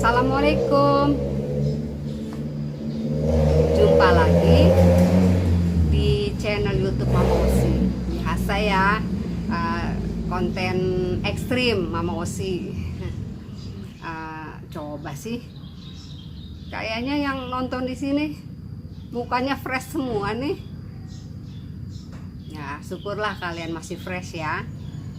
Assalamualaikum. Jumpa lagi di channel YouTube Mama Osi. Biasa ya, konten ekstrim Mama Osi. Coba sih, kayaknya yang nonton di sini mukanya fresh semua nih. Ya, syukurlah kalian masih fresh ya.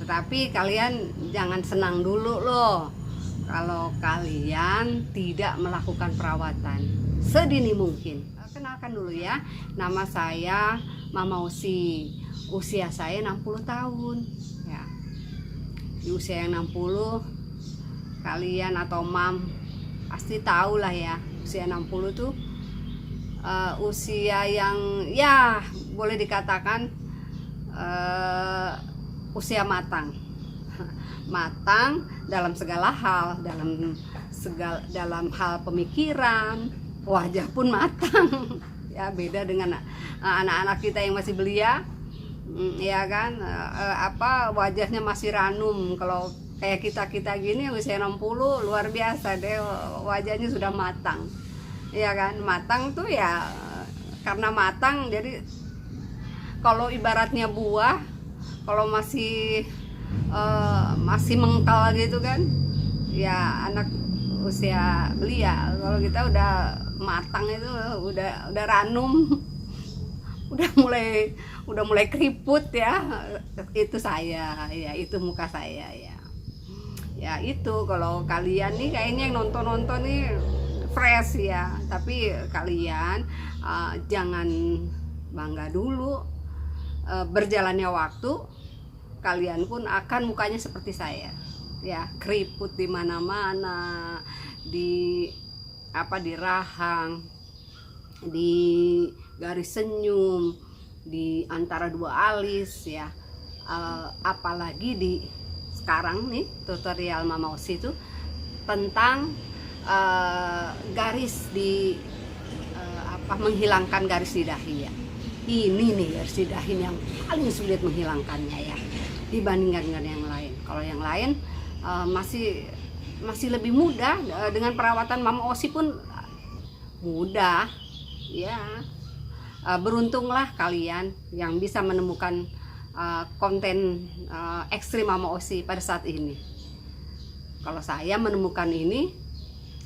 Tetapi kalian jangan senang dulu loh kalau kalian tidak melakukan perawatan sedini mungkin. Kenalkan dulu ya, nama saya Mama Osi. Usia saya 60 tahun ya. Di usia yang 60, kalian atau mam pasti tahu lah ya, usia 60 tuh usia yang ya boleh dikatakan usia matang. Matang dalam segala hal, dalam hal pemikiran, wajah pun matang. Ya, beda dengan anak-anak kita yang masih belia, ya kan, wajahnya masih ranum. Kalau kayak kita gini usia 60 luar biasa deh, wajahnya sudah matang. Ya kan, matang tuh ya karena matang, jadi kalau ibaratnya buah, kalau masih mengkal gitu kan, ya anak usia belia. Kalau kita udah matang itu udah ranum, udah mulai keriput ya. Itu saya ya, itu muka saya ya. Ya itu, kalau kalian nih kayaknya yang nonton nih fresh ya, tapi kalian jangan bangga dulu. Berjalannya waktu, kalian pun akan mukanya seperti saya ya, keriput di mana-mana, di rahang, di garis senyum, di antara dua alis ya. Apalagi di sekarang nih tutorial Mama Osi itu tentang garis di menghilangkan garis di dahi ya. Ini nih garis di dahi yang paling sulit menghilangkannya ya, dibandingkan dengan yang lain. Kalau yang lain masih lebih mudah, dengan perawatan Mama Osi pun mudah ya. Beruntunglah kalian yang bisa menemukan konten ekstrim Mama Osi pada saat ini. Kalau saya menemukan ini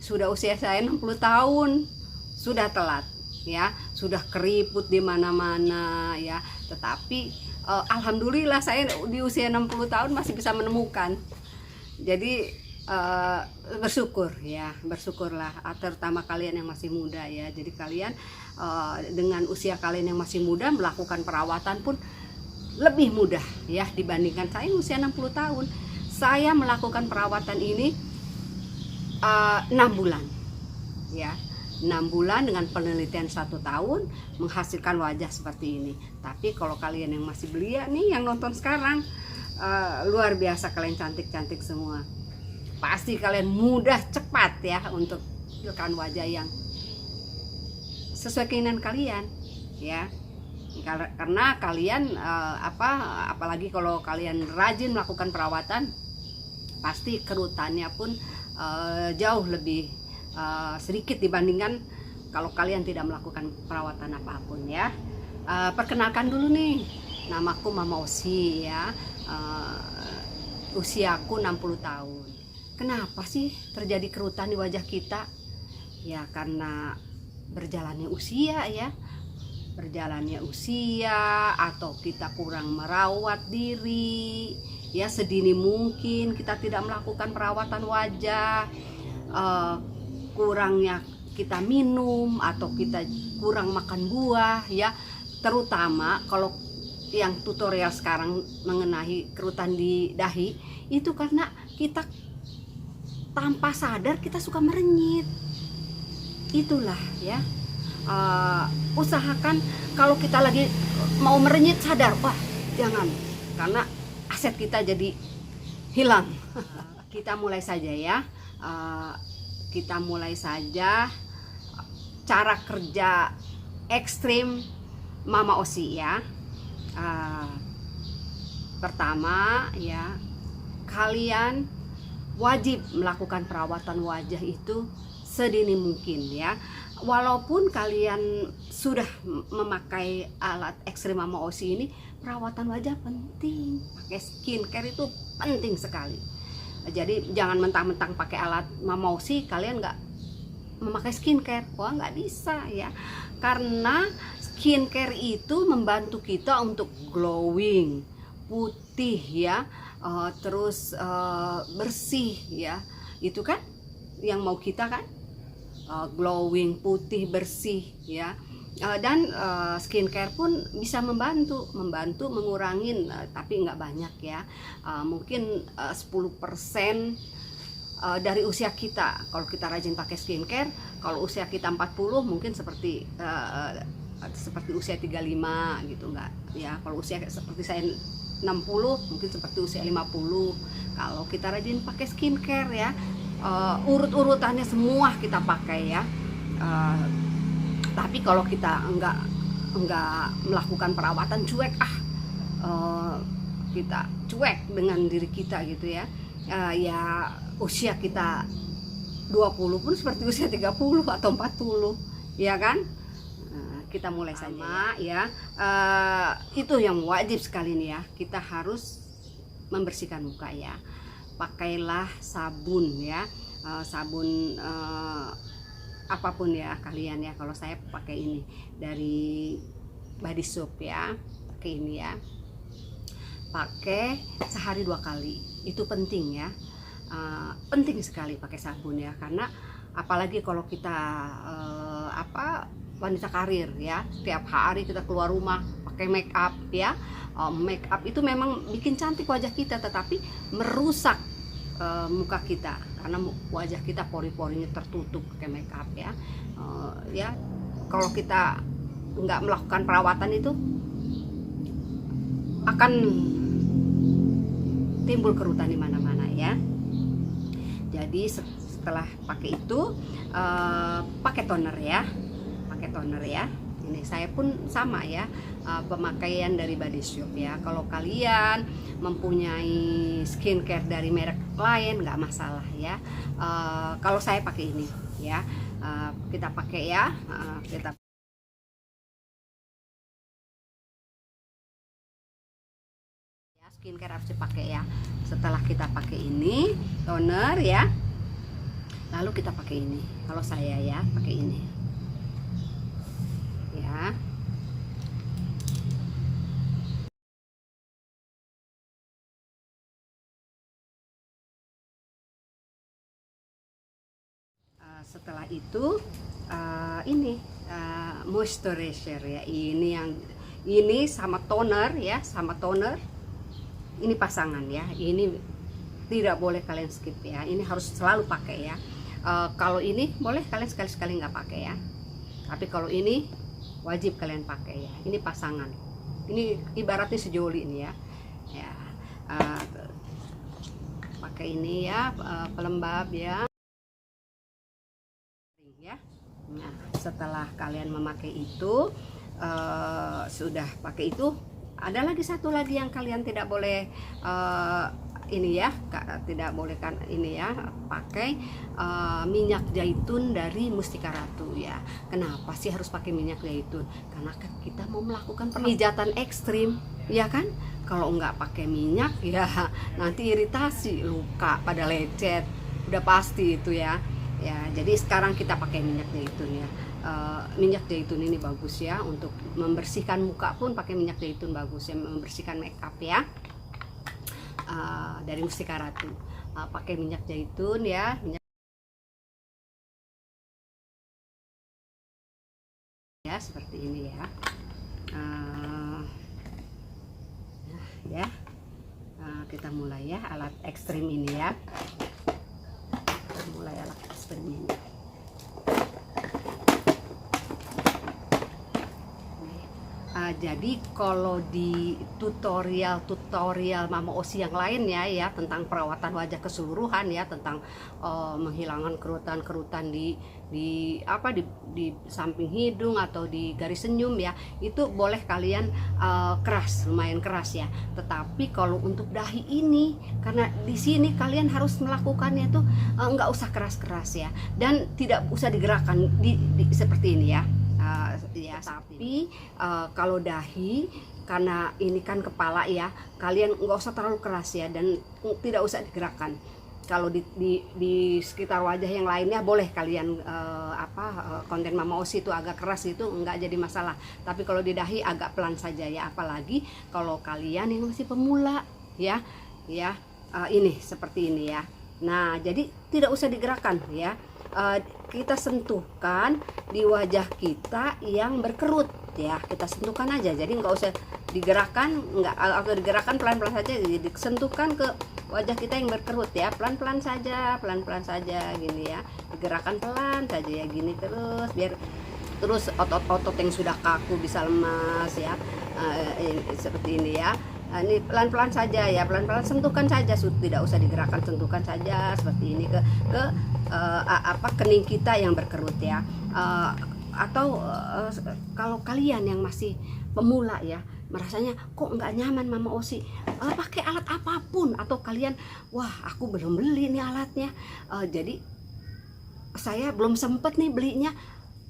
sudah usia saya 60 tahun, sudah telat ya, sudah keriput di mana-mana ya. Tetapi alhamdulillah saya di usia 60 tahun masih bisa menemukan. Jadi bersyukur ya, bersyukurlah, terutama kalian yang masih muda ya. Jadi kalian dengan usia kalian yang masih muda melakukan perawatan pun lebih mudah ya dibandingkan saya usia 60 tahun. Saya melakukan perawatan ini 6 bulan ya. 6 bulan dengan penelitian 1 tahun menghasilkan wajah seperti ini. Tapi kalau kalian yang masih belia nih yang nonton sekarang, luar biasa, kalian cantik-cantik semua. Pasti kalian mudah cepat ya untuk menghasilkan wajah yang sesuai keinginan kalian ya. Karena kalian apalagi kalau kalian rajin melakukan perawatan, pasti kerutannya pun jauh lebih sedikit dibandingkan kalau kalian tidak melakukan perawatan apapun ya. Perkenalkan dulu nih, namaku Mama Osi ya. Usiaku 60 tahun. Kenapa sih terjadi kerutan di wajah kita? Ya karena berjalannya usia ya. Berjalannya usia, atau kita kurang merawat diri ya, sedini mungkin kita tidak melakukan perawatan wajah. Kurangnya kita minum, atau kita kurang makan buah ya. Terutama kalau yang tutorial sekarang mengenai kerutan di dahi, itu karena kita tanpa sadar kita suka merenyit. Itulah ya, usahakan kalau kita lagi mau merenyit sadar, wah jangan, karena aset kita jadi hilang. Kita mulai saja ya. Kita mulai saja cara kerja ekstrim Mama Osi ya. Pertama ya, kalian wajib melakukan perawatan wajah itu sedini mungkin ya. Walaupun kalian sudah memakai alat ekstrim Mama Osi ini, perawatan wajah penting. Pakai skincare itu penting sekali. Jadi jangan mentang-mentang pakai alat Mama Osi kalian nggak memakai skincare. Wah, nggak bisa ya, karena skincare itu membantu kita untuk glowing, putih ya, terus bersih ya. Itu kan yang mau kita kan, glowing, putih, bersih ya. Dan skincare pun bisa membantu mengurangin, tapi nggak banyak ya, mungkin 10% dari usia kita. Kalau kita rajin pakai skincare, kalau usia kita 40 mungkin seperti usia 35 gitu, enggak ya. Kalau usia seperti saya 60 mungkin seperti usia 50. Kalau kita rajin pakai skincare ya, urut-urutannya semua kita pakai ya. Tapi kalau kita enggak melakukan perawatan, cuek kita cuek dengan diri kita gitu ya. Ya usia kita 20 pun seperti usia 30 atau 40 ya kan. Kita mulai sama ya. Itu yang wajib sekali nih ya, kita harus membersihkan muka ya. Pakailah sabun ya, sabun apapun ya kalian ya. Kalau saya pakai ini dari Body Shop ya, pakai ini ya. Pakai sehari 2 kali, itu penting ya. Penting sekali pakai sabun ya, karena apalagi kalau kita wanita karir ya, setiap hari kita keluar rumah pakai make up ya. Make up itu memang bikin cantik wajah kita, tetapi merusak muka kita, karena wajah kita pori-porinya tertutup pakai make up ya. Ya kalau kita nggak melakukan perawatan itu akan timbul kerutan di mana-mana ya. Jadi setelah pakai itu pakai toner ya, pakai toner ya. Ini saya pun sama ya, pemakaian dari Body Shop ya. Kalau kalian mempunyai skincare dari merek lain nggak masalah ya. Kalau saya pakai ini ya, kita pakai ya, kita skincare harus dipakai ya. Setelah kita pakai ini toner ya, lalu kita pakai ini. Kalau saya ya pakai ini ya. Setelah itu ini moisturizer ya. Ini sama toner ya, sama toner. Ini pasangan ya. Ini tidak boleh kalian skip ya. Ini harus selalu pakai ya. Kalau ini boleh kalian sekali-sekali nggak pakai ya. Tapi kalau ini wajib kalian pakai ya. Ini pasangan. Ini ibaratnya sejoli ini ya. Ya. Pakai ini ya, pelembab ya. Nah, setelah kalian memakai itu, sudah pakai itu, ada lagi satu lagi yang kalian tidak boleh ini ya, tidak boleh kan ini ya, pakai minyak zaitun dari Mustika Ratu ya. Kenapa sih harus pakai minyak zaitun? Karena kita mau melakukan pemijatan ekstrim ya kan. Kalau nggak pakai minyak ya nanti iritasi, luka pada lecet, udah pasti itu ya. Ya, jadi sekarang kita pakai minyak zaitun ya. Minyak zaitun ini bagus ya untuk membersihkan muka, pun pakai minyak zaitun bagus ya, membersihkan make up ya. Dari Mustika Ratu, pakai minyak zaitun ya, ya seperti ini ya. Ya, kita mulai ya alat ekstrim ini ya. Mulai alat ekstrim ini. Jadi kalau di tutorial Mama Osi yang lainnya ya tentang perawatan wajah keseluruhan ya, tentang menghilangkan kerutan-kerutan di samping hidung atau di garis senyum ya, itu boleh kalian lumayan keras ya. Tetapi kalau untuk dahi ini, karena di sini kalian harus melakukannya tuh nggak usah keras-keras ya, dan tidak usah digerakkan seperti ini ya. Ya, tapi kalau dahi, karena ini kan kepala ya, kalian nggak usah terlalu keras ya, dan tidak usah digerakkan. Kalau di sekitar wajah yang lainnya boleh kalian konten Mama Osi itu agak keras, itu nggak jadi masalah. Tapi kalau di dahi agak pelan saja ya, apalagi kalau kalian yang masih pemula ya ini seperti ini ya. Nah, jadi tidak usah digerakkan ya. Kita sentuhkan di wajah kita yang berkerut ya, kita sentuhkan aja, jadi nggak usah digerakkan, atau digerakkan pelan-pelan saja, jadi disentuhkan ke wajah kita yang berkerut ya, pelan-pelan saja gini ya, digerakkan pelan saja ya gini, biar terus otot-otot yang sudah kaku bisa lemas ya, seperti ini ya. Ini pelan-pelan saja ya, pelan-pelan sentuhkan saja, tidak usah digerakkan, sentuhkan saja seperti ini ke kening kita yang berkerut ya. Atau kalau kalian yang masih pemula ya, merasanya kok nggak nyaman Mama Osi pakai alat apapun, atau kalian wah aku belum beli nih alatnya, jadi saya belum sempet nih belinya.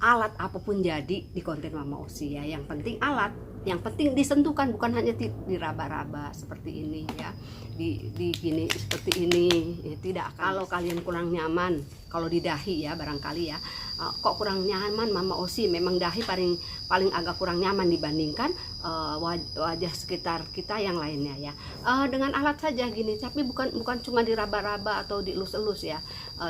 Alat apapun jadi di konten Mama Osi ya, yang penting alat, yang penting disentuhkan, bukan hanya diraba-raba seperti ini ya, di gini seperti ini ya, tidak. Kalau kalian kurang nyaman kalau di dahi ya, barangkali ya kok kurang nyaman Mama Osi, memang dahi paling agak kurang nyaman dibandingkan wajah sekitar kita yang lainnya ya. Dengan alat saja gini, tapi bukan cuma diraba-raba atau dielus-elus ya,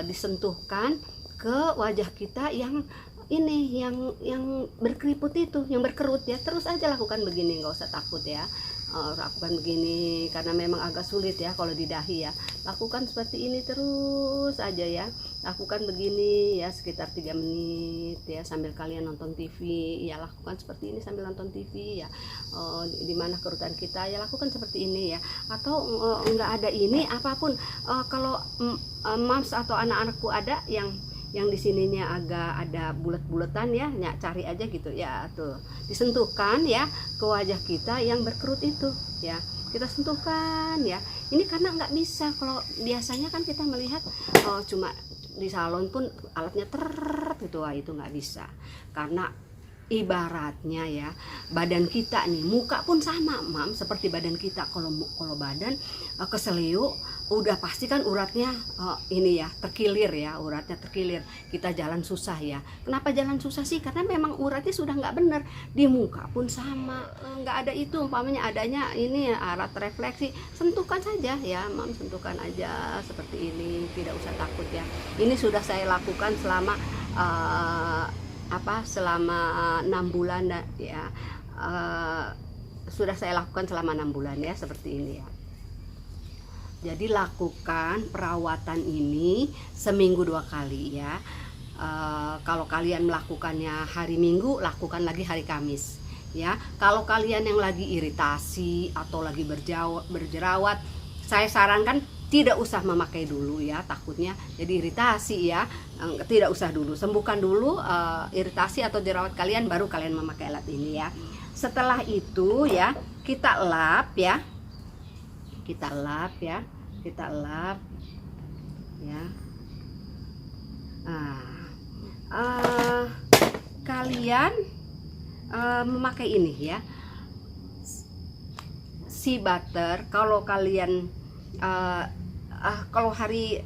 disentuhkan ke wajah kita yang ini, yang berkeriput itu, yang berkerut ya. Terus aja lakukan begini, nggak usah takut ya. Lakukan begini, karena memang agak sulit ya kalau di dahi ya. Lakukan seperti ini terus aja ya, lakukan begini ya sekitar 3 menit ya, sambil kalian nonton TV ya, lakukan seperti ini sambil nonton TV ya. Di mana kerutan kita ya, lakukan seperti ini ya. Atau nggak ada ini apapun, kalau moms atau anak-anakku ada yang di sininya agak ada bulat-bulatan ya, cari aja gitu ya, tuh disentuhkan ya ke wajah kita yang berkerut itu ya, kita sentuhkan ya. Ini karena nggak bisa, kalau biasanya kan kita melihat cuma di salon pun alatnya gitu, itu nggak bisa, karena ibaratnya ya badan kita nih, muka pun sama mam seperti badan kita. Kalau badan keselio, udah pasti kan uratnya ini ya terkilir ya, uratnya terkilir, kita jalan susah ya. Kenapa jalan susah sih? Karena memang uratnya sudah nggak bener. Di muka pun sama, nggak ada itu, umpamanya adanya ini alat refleksi, sentuhkan saja ya mam, sentuhkan aja seperti ini, tidak usah takut ya. Ini sudah saya lakukan selama selama 6 bulan ya, sudah saya lakukan selama 6 bulan ya, seperti ini ya. Jadi lakukan perawatan ini seminggu 2 kali ya. Kalau kalian melakukannya hari Minggu, lakukan lagi hari Kamis ya. Kalau kalian yang lagi iritasi atau lagi berjerawat, saya sarankan tidak usah memakai dulu ya, takutnya jadi iritasi ya. Tidak usah dulu, sembuhkan dulu iritasi atau jerawat kalian, baru kalian memakai alat ini ya. Setelah itu ya, kita lap ya, kalian memakai ini ya, sea butter. Kalau kalian kalau hari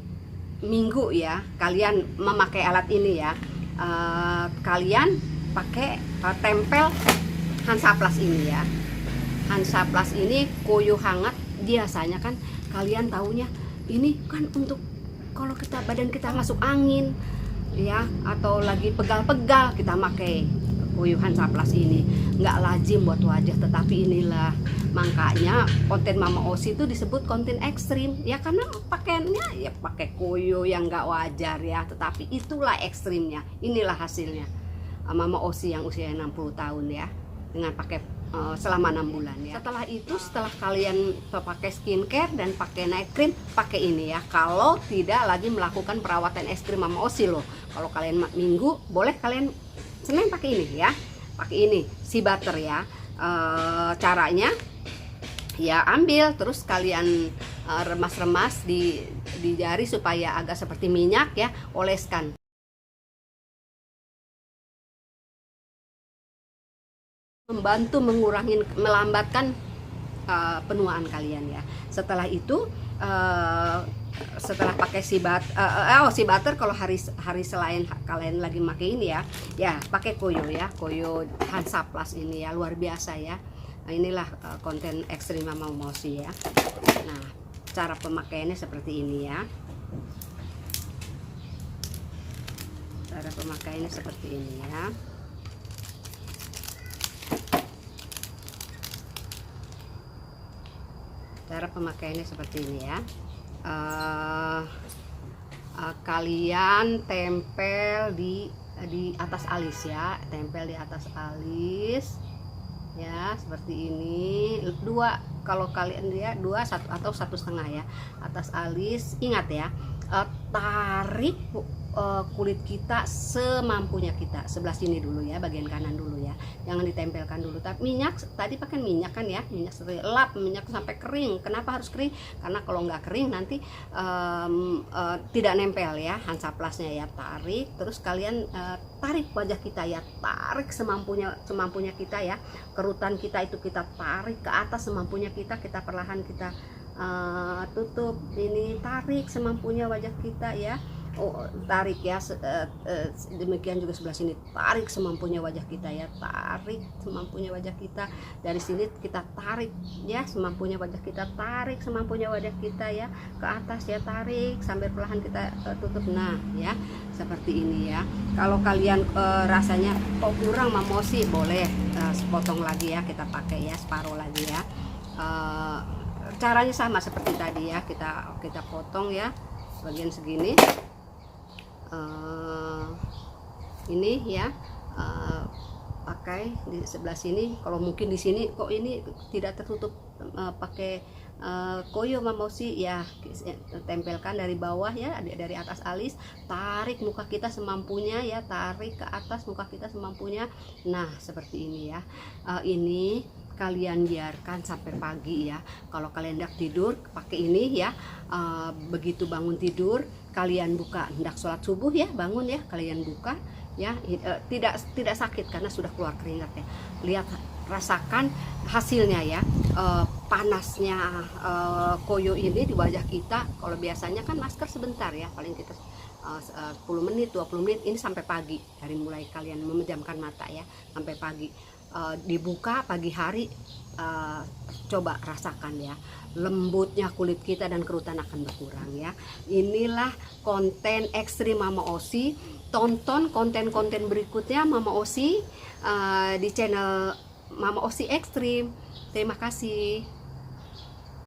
Minggu ya, kalian memakai alat ini ya, kalian pakai tempel Hansaplast ini ya. Hansaplast ini koyo hangat. Biasanya kan kalian taunya ini kan untuk kalau badan kita masuk angin ya, atau lagi pegal-pegal, kita pakai koyo Hansaplast ini. Nggak lazim buat wajah, tetapi inilah makanya konten Mama Osi itu disebut konten ekstrim ya, karena pakaiannya ya pakai koyo yang nggak wajar ya, tetapi itulah ekstrimnya. Inilah hasilnya Mama Osi yang usia 60 tahun ya, dengan pakai selama 6 bulan ya. Setelah itu, setelah kalian pakai skincare dan pakai night cream, pakai ini ya. Kalau tidak lagi melakukan perawatan ekstrim Mama Osi loh. Kalau kalian minggu, boleh kalian Senin pakai ini ya. Pakai ini si butter ya. Caranya ya, ambil terus kalian remas-remas di jari supaya agak seperti minyak ya, oleskan. Membantu mengurangi, melambatkan penuaan kalian ya. Setelah itu setelah pakai si butter, kalau hari selain kalian lagi pakai ini ya pakai koyo ya, koyo Hansaplast ini ya, luar biasa ya. Nah, inilah konten ekstrim Mama Osi ya. Nah, cara pemakaiannya seperti ini ya. Cara pemakaiannya seperti ini ya. Cara pemakaiannya seperti ini ya. Kalian tempel di atas alis ya, tempel di atas alis ya, seperti ini. Dua, kalau kalian dia 2, 1 atau 1,5 ya, atas alis. Ingat ya, tarik kulit kita semampunya kita. Sebelah sini dulu ya, bagian kanan dulu ya, jangan ditempelkan dulu. Tapi minyak, tadi pakai minyak kan ya, minyak seperti lap minyak sampai kering. Kenapa harus kering? Karena kalau nggak kering nanti tidak nempel ya Hansaplastnya ya. Tarik, terus kalian tarik wajah kita ya, tarik semampunya kita ya. Kerutan kita itu kita tarik ke atas semampunya kita perlahan kita tutup ini, tarik semampunya wajah kita ya. Tarik ya, demikian juga sebelah sini, tarik semampunya wajah kita ya, tarik semampunya wajah kita. Dari sini kita tarik ya, semampunya wajah kita, tarik semampunya wajah kita ya, ke atas ya, tarik sambil perlahan kita tutup. Nah ya, seperti ini ya. Kalau kalian rasanya kok kurang Mama Osi, boleh sepotong lagi ya, kita pakai ya separuh lagi ya. Caranya sama seperti tadi ya, kita potong ya bagian segini. Ini ya, pakai di sebelah sini. Kalau mungkin di sini kok ini tidak tertutup pakai koyo Mama Osi ya, tempelkan dari bawah ya, dari atas alis, tarik muka kita semampunya ya, tarik ke atas muka kita semampunya. Nah seperti ini ya. Ini kalian biarkan sampai pagi ya. Kalau kalian hendak tidur pakai ini ya. Begitu bangun tidur kalian buka, hendak sholat subuh ya, bangun ya, kalian buka ya. Tidak sakit karena sudah keluar keringat ya. Lihat, rasakan hasilnya ya. Panasnya koyo ini di wajah kita. Kalau biasanya kan masker sebentar ya, paling kita 10 menit 20 menit, ini sampai pagi. Dari mulai kalian memejamkan mata ya sampai pagi. Dibuka pagi hari, coba rasakan ya, lembutnya kulit kita dan kerutan akan berkurang ya. Inilah konten ekstrim Mama Osi. Tonton konten-konten berikutnya Mama Osi di channel Mama Osi Ekstrim. Terima kasih.